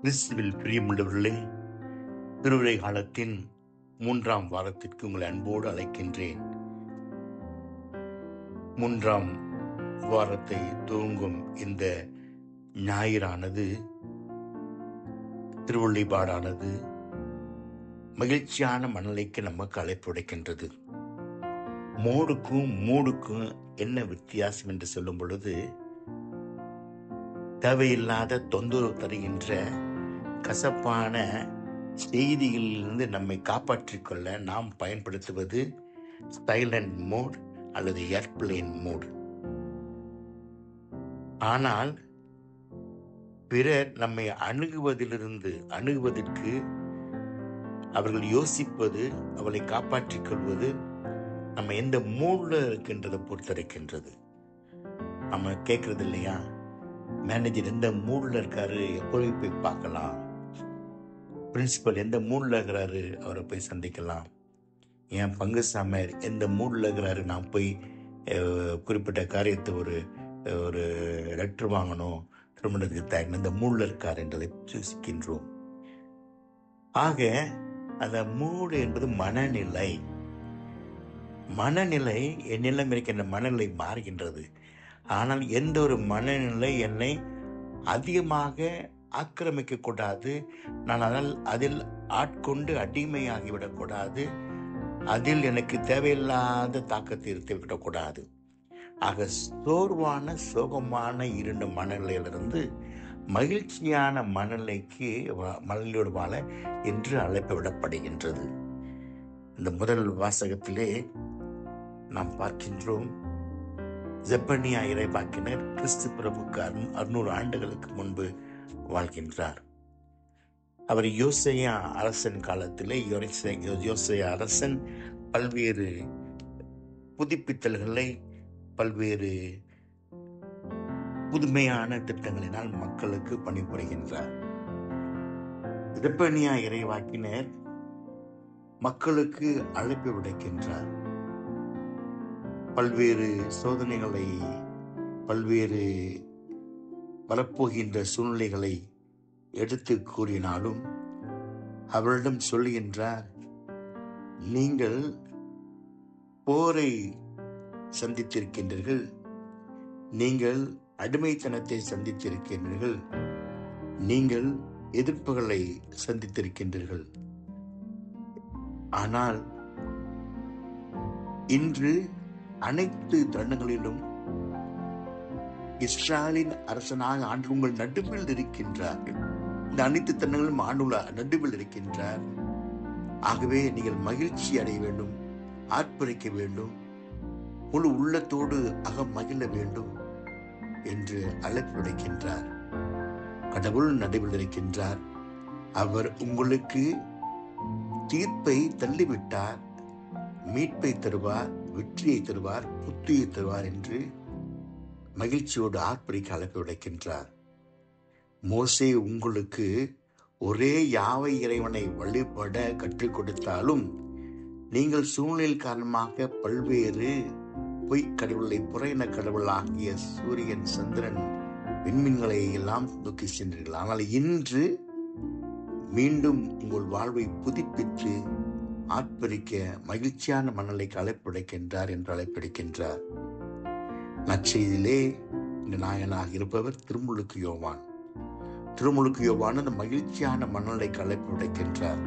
கிறிஸ்துவில் பிரியமுள்ளவர்களே, திருவிழை காலத்தின் 3ஆம் வாரத்திற்கு உங்களை அன்போடு அழைக்கின்றேன். 3ஆம் வாரத்தை துவங்கும் இந்த ஞாயிறானது, திருவள்ளிபாடானது மகிழ்ச்சியான மனநிலைக்கு நமக்கு அழைப்பு விடுக்கின்றது. மூடுக்கும் என்ன வித்தியாசம் என்று சொல்லும் பொழுது, தேவையில்லாத தொந்தரவு தருகின்ற கசப்பான செய்திகளிலிருந்து நம்மை காப்பாற்றிக் கொள்ள நாம் பயன்படுத்துவது சைலண்ட் மோட் அல்லது ஏர்பிளேன் மோட். ஆனால் பிறர் நம்மை அணுகுவதற்கு அவர்கள் யோசிப்பது, அவளை காப்பாற்றிக் கொள்வது நம்ம எந்த மூட்ல இருக்கின்றதை பொறுத்திருக்கின்றது. நம்ம கேட்கறது இல்லையா, மேனேஜர் எந்த மூட்ல இருக்காரு, எப்போது போய் பார்க்கலாம், பிரின்சிபல் எந்த மூட்ல இருக்கிறாரு, அவரை போய் சந்திக்கலாம், என் பங்கு சாமியார் எந்த மூட்ல இருக்கிறாரு, நான் போய் குறிப்பிட்ட காரியத்தை ஒரு லெட்டர் வாங்கணும், திருமணத்துக்கு தயாரிக்கணும், இந்த மூட்ல இருக்காரு என்றதை யோசிக்கின்றோம். ஆக அந்த மூடு என்பது மனநிலை. என்னிடம் இருக்கின்ற மனநிலை மாறுகின்றது. ஆனால் எந்த ஒரு மனநிலை என்னை அதிகமாக ஆக்கிரமிக்க கூடாது. நான் அதில் ஆட்கொண்டு அடிமையாகிவிடக்கூடாது. அதில் எனக்கு தேவையில்லாத தாக்கத்தை இருத்து விடக்கூடாது. ஆக சோர்வான, சோகமான இருண்ட மனநிலையிலிருந்து மகிழ்ச்சியான மனநிலையோடு வாழ என்று அழைப்பு விடப்படுகின்றது. இந்த முதல் வாசகத்திலே நாம் பார்க்கின்றோம், செப்பனியா இறைவாக்கினர் கிறிஸ்து பிரபுக்கு 600 ஆண்டுகளுக்கு முன்பு வாழ்கின்றார். அவர் யோசையா அரசன் காலத்திலே யோசையா அரசன் பல்வேறு புதுப்பித்தல்களை, பல்வேறு புதுமையான திட்டங்களினால் மக்களுக்கு பணிபுரிகின்றார். செப்பனியா இறைவாக்கினர் மக்களுக்கு அழைப்பு விடுக்கின்றார். பல்வேறு சோதனைகளை, பல்வேறு வரப்போகின்ற சூழ்நிலைகளை எடுத்து கூறினாலும் அவரிடம் சொல்லுகின்றார், நீங்கள் போரை சந்தித்திருக்கின்றீர்கள், நீங்கள் அடிமைத்தனத்தை சந்தித்திருக்கின்றீர்கள், நீங்கள் எதிர்ப்புகளை சந்தித்திருக்கின்றீர்கள். ஆனால் இன்று அனைத்து தருணங்களிலும் இஸ்ராயலின் அரசனாக ஆண்டு உங்கள் நடுவில் இருக்கின்றார்கள். இந்த அனைத்து தருணங்களும் ஆண்டுள்ள நடுவில் இருக்கின்றார். ஆகவே நீங்கள் மகிழ்ச்சி அடைய வேண்டும், ஆர்ப்பரிக்க வேண்டும், முழு உள்ளத்தோடு மகிழ வேண்டும் என்று அழைப்பு விடுக்கின்றார். கடவுள் நடுவில் இருக்கின்றார். அவர் உங்களுக்கு தீர்ப்பை தள்ளிவிட்டார், மீட்பை தருவார், வெற்றியை தருவார், புத்துயை தருவார் என்று மகிழ்ச்சியோடு ஆர்ப்பரிக்க அழைப்பு விடுக்கின்றார். மோசே உங்களுக்கு ஒரே யாவை இறைவனை வழிபட கற்றுக் கொடுத்தாலும் நீங்கள் சூழ்நிலை காரணமாக பல்வேறு பொய்க்கடவுளை, புறையின கடவுள் ஆகிய சூரியன், சந்திரன், விண்மீன்களை எல்லாம் நோக்கி சென்றீர்கள். ஆனால் இன்று மீண்டும் உங்கள் வாழ்வை புதுப்பித்து ஆர்ப்பரிக்க மகிழ்ச்சியான மனநிலைக்கு அழைப்பிடுக்கின்றார் என்று அழைப்பிடுக்கின்றார். நற்செய்தியிலே இந்த நாயனாக இருப்பவர் திருமுழுக்கு யோவான். அந்த மகிழ்ச்சியான மனநிலைக்கு அழைப்பு விடுக்கின்றார்.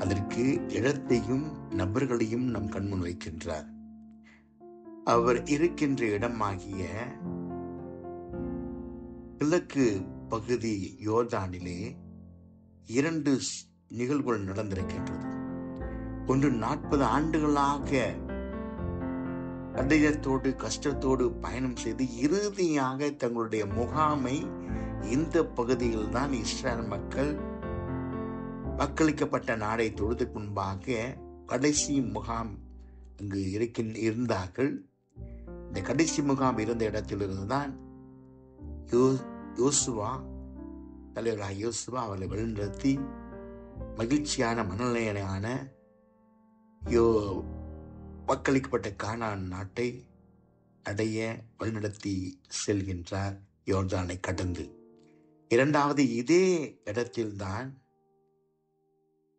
அதற்கு இடத்தையும் நபர்களையும் நம் கண்முன் வைக்கின்றார். அவர் இருக்கின்ற இடமாகிய கிழக்கு பகுதி யோர்தானிலே 2 நிகழ்வுகள் நடந்திருக்கின்றது. ஒன்று, 40 ஆண்டுகளாக கடிதத்தோடு கஷ்டத்தோடு பயணம் செய்து இறுதியாக தங்களுடைய முகாமை இந்த பகுதியில் தான் இஸ்ரேல் மக்கள் வாக்களிக்கப்பட்ட நாடை தொழுதுக்கு முன்பாக கடைசி முகாம் அங்கு இருந்தார்கள். இந்த கடைசி முகாம் இருந்த இடத்திலிருந்து தான் யோசுவா, தலைவராக யோசுவா அவர்களை வழிநடத்தி மகிழ்ச்சியான மனநிலையான வாக்களிக்கப்பட்ட கானான் நாட்டை அடைய வழிநடத்தி செல்கின்றார் யோர்தானை கடந்து. இரண்டாவது, இதே இடத்தில்தான்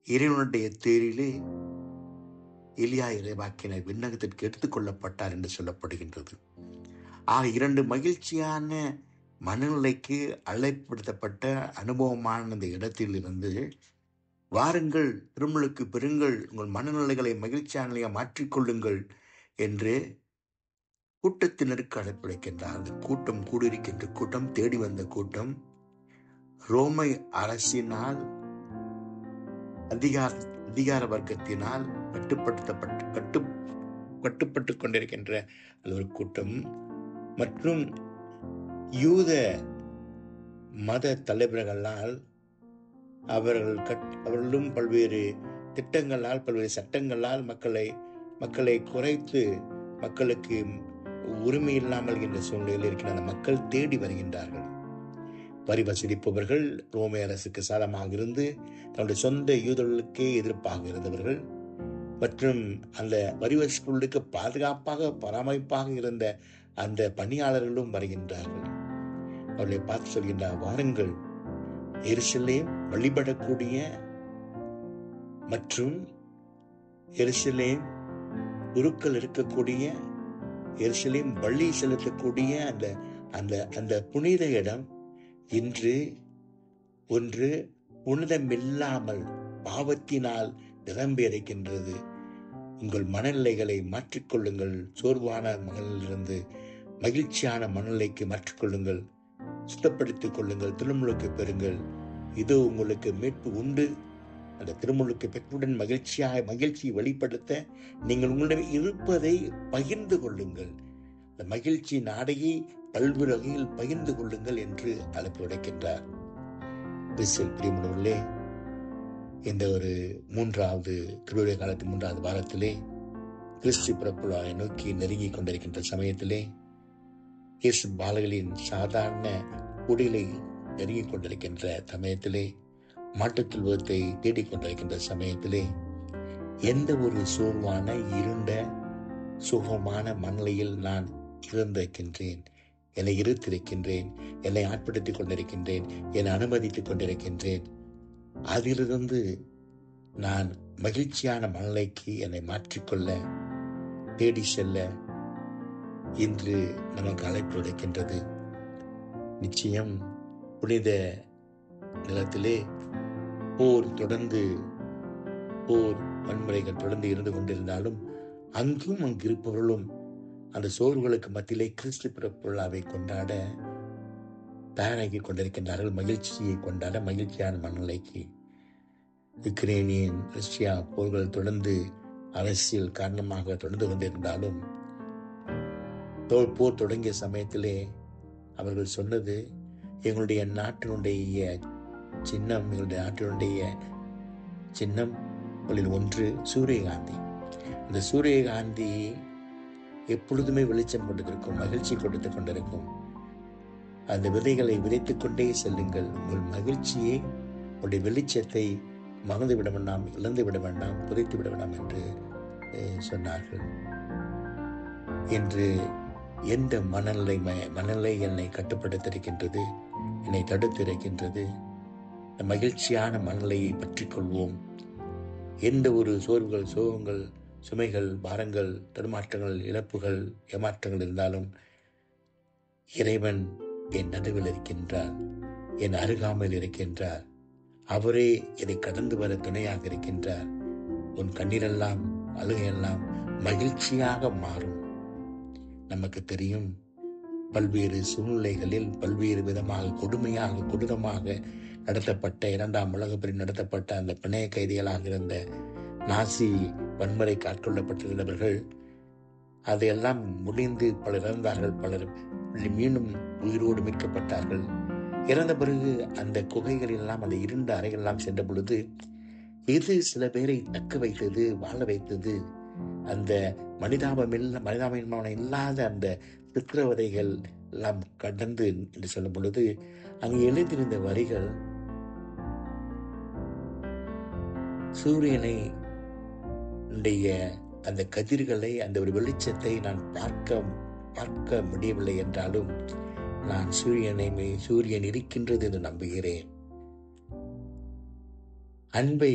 இறைவனுடைய தேரிலே எலியா இறைவாக்கினர் விண்ணகத்திற்கு எடுத்துக் கொள்ளப்பட்டார் என்று சொல்லப்படுகின்றது. இரண்டு மகிழ்ச்சியான மனநிலைக்கு அழைப்படுத்தப்பட்ட அனுபவமான இந்த இடத்திலிருந்து, வாருங்கள், திருமுழுக்கு பெறுங்கள், உங்கள் மனநிலைகளை மகிழ்ச்சியான நிலையை மாற்றிக்கொள்ளுங்கள் என்று கூட்டத்தினருக்கு அழைப்பளிக்கின்றார். அந்த கூட்டம், கூடியிருக்கின்ற கூட்டம், தேடி வந்த கூட்டம், ரோமை அரசினால் அதிகார வர்க்கத்தினால் கட்டுப்பட்டு கொண்டிருக்கின்ற ஒரு கூட்டம் மற்றும் யூத மத தலைவர்களால் அவர்களும் பல்வேறு திட்டங்களால், பல்வேறு சட்டங்களால் மக்களை குறைத்து மக்களுக்கு உரிமை இல்லாமல் என்ற சூழ்நிலையில் இருக்கிற அந்த மக்கள் தேடி வருகின்றார்கள். வரி வசூலிப்பவர்கள் ரோமை அரசுக்கு சாதமாக இருந்து தன்னுடைய சொந்த யூதர்களுக்கே எதிர்ப்பாக இருந்தவர்கள் மற்றும் அந்த வரி வசூலுக்கு பாதுகாப்பாக பராமரிப்பாக இருந்த அந்த பணியாளர்களும் வருகின்றார்கள். அவர்களை பார்த்து சொல்கின்றார், வாருங்கள், எருசலேம் வழிபடக்கூடிய மற்றும் எருசலேம் குருக்கள் இருக்கக்கூடிய, எருசலேம் பலி செலுத்தக்கூடிய அந்த புனித இடம் இன்று ஒன்று புனிதமில்லாமல் பாவத்தினால் நிரம்பி இருக்கின்றது. உங்கள் மனநிலைகளை மாற்றிக்கொள்ளுங்கள். சோர்வான மனநிலையிலிருந்து மகிழ்ச்சியான மனநிலைக்கு மாற்றிக்கொள்ளுங்கள். சுத்தப்படுத்திக் கொள்ளுங்கள். திருமுழுக்கு பெறுங்கள். இதோ உங்களுக்கு மீட்பு உண்டு. அந்த திருமுழுக்கு பெற்றுடன் மகிழ்ச்சியை வெளிப்படுத்த நீங்கள் உங்களிடம் இருப்பதை பகிர்ந்து கொள்ளுங்கள். அந்த மகிழ்ச்சியின் ஆடையை பல்வேறு வகையில் பகிர்ந்து கொள்ளுங்கள் என்று அழைப்பு விடுக்கின்றார். பிரியமுள்ளவர்களே, இந்த ஒரு மூன்றாவது திருவிழா காலத்தின் 3வது வாரத்திலே கிறிஸ்து பிறப்புழாவை நோக்கி நெருங்கி கொண்டிருக்கின்ற சமயத்திலே, இயேசு பாலகளின் சாதாரண உடைகளை நெருங்கிக் கொண்டிருக்கின்ற சமயத்திலே, மாட்டுத்துவத்தை தேடிக்கொண்டிருக்கின்ற சமயத்திலே, எந்த ஒரு சோர்வான இருண்ட சுகமான மனநிலையில் நான் இருந்திருக்கின்றேன், என்னை இருத்திருக்கின்றேன், என்னை ஆட்படுத்திக் கொண்டிருக்கின்றேன், என்னை அனுமதித்துக் கொண்டிருக்கின்றேன், அதிலிருந்து நான் மகிழ்ச்சியான மனநிலைக்கு என்னை மாற்றிக்கொள்ள தேடி செல்ல இன்று நமக்கு அழைப்பு விடுக்கின்றது. நிச்சயம் புனித நிலத்திலே போர் வன்முறைகள் தொடர்ந்து இருந்து கொண்டிருந்தாலும் அங்கு இருப்பவர்களும் அந்த சோர்வுகளுக்கு மத்தியிலே கிறிஸ்து பிறப்புழாவை கொண்டாட தயாராகி கொண்டிருக்கின்றார்கள். மகிழ்ச்சியை கொண்டாட, மகிழ்ச்சியான மனநிலைக்கு. யுக்ரைனியன் ரஷ்யா போர்கள் தொடர்ந்து அரசியல் காரணமாக தொடர்ந்து கொண்டிருந்தாலும் போர் தொடங்கிய சமயத்திலே அவர்கள் சொன்னது, எங்களுடைய நாட்டினுடைய சின்னம் ஒன்று சூரியகாந்தி. அந்த சூரியகாந்தி எப்பொழுதுமே வெளிச்சம் கொண்டிருக்கும், மகிழ்ச்சி கொடுத்து கொண்டிருக்கும். அந்த விதைகளை விதைத்துக் கொண்டே செல்லுங்கள். உங்கள் மகிழ்ச்சியை, உங்களுடைய வெளிச்சத்தை மறந்து விட வேண்டாம், இழந்து விட வேண்டாம், புதைத்து விட வேண்டாம் என்று சொன்னார்கள். இன்று எந்த மனநிலை என்னை கட்டுப்படுத்திருக்கின்றது, என்னை தடுத்திருக்கின்றது? மகிழ்ச்சியான மனநிலையை பற்றிக் கொள்வோம். எந்த ஒரு சோர்வுகள், சோகங்கள், சுமைகள், பாரங்கள், தடுமாற்றங்கள், இழப்புகள், ஏமாற்றங்கள் இருந்தாலும் இறைவன் என் நடுவில் இருக்கின்றார், என் அருகாமையில் இருக்கின்றார். அவரே இதை கடந்து வர துணையாக இருக்கின்றார். உன் கண்ணீரெல்லாம், அழுகையெல்லாம் மகிழ்ச்சியாக மாறும். நமக்கு தெரியும், பல்வேறு சூழ்நிலைகளில் பல்வேறு விதமாக கொடூரமாக நடத்தப்பட்ட 2ஆம் உலகப் போரில் நடத்தப்பட்ட அந்த பிணைய கைதிகளாக இருந்த நாசி வன்முறைக்கு ஆட்கொள்ளப்பட்டிருந்தவர்கள், அதையெல்லாம் முடிந்து பலர் இறந்தார்கள், பலர் மீண்டும் உயிரோடு மீட்கப்பட்டார்கள். இறந்த பிறகு அந்த குகைகளெல்லாம், அந்த இருண்ட அறைகளெல்லாம் சென்ற பொழுது இது சில பேரை தக்க வைத்தது, வாழ வைத்தது. அந்த மனிதாபிமானம் இல்லாத அந்த சித்திரவதைகள் எல்லாம் கடந்து என்று சொல்லும் பொழுது அங்கு எழுதியிருந்த வரிகள், சூரியனை அந்த கதிர்களை, அந்த ஒரு வெளிச்சத்தை நான் பார்க்க முடியவில்லை என்றாலும் நான் சூரியன் இருக்கின்றது என்று நம்புகிறேன். அன்பை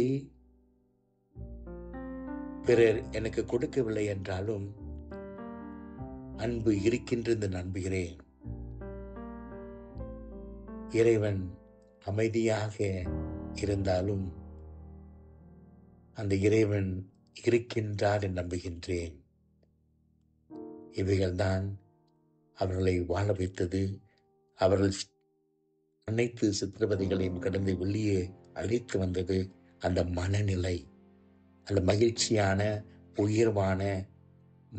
பிறர் எனக்கு கொடுக்கவில்லை என்றாலும் அன்பு இருக்கின்றது என்று நம்புகிறேன். இறைவன் அமைதியாக இருந்தாலும் அந்த இறைவன் இருக்கின்றார் என்று நம்புகின்றேன். இவைகள்தான் அவர்களை வாழ வைத்தது. அவர்கள் அனைத்து சித்திரவதைகளையும் கடந்து வெளியே அழைத்து வந்தது அந்த மனநிலை, அந்த மகிழ்ச்சியான உயர்வான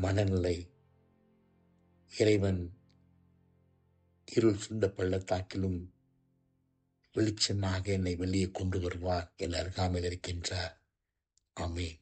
மனநிலை. இறைவன் இருள் சுண்ட பள்ளத்தாக்கிலும் வெளிச்சமாக என்னை வெளியே கொண்டு வருவார் என் அருகாமையில் இருக்கின்றார். ஆமென்.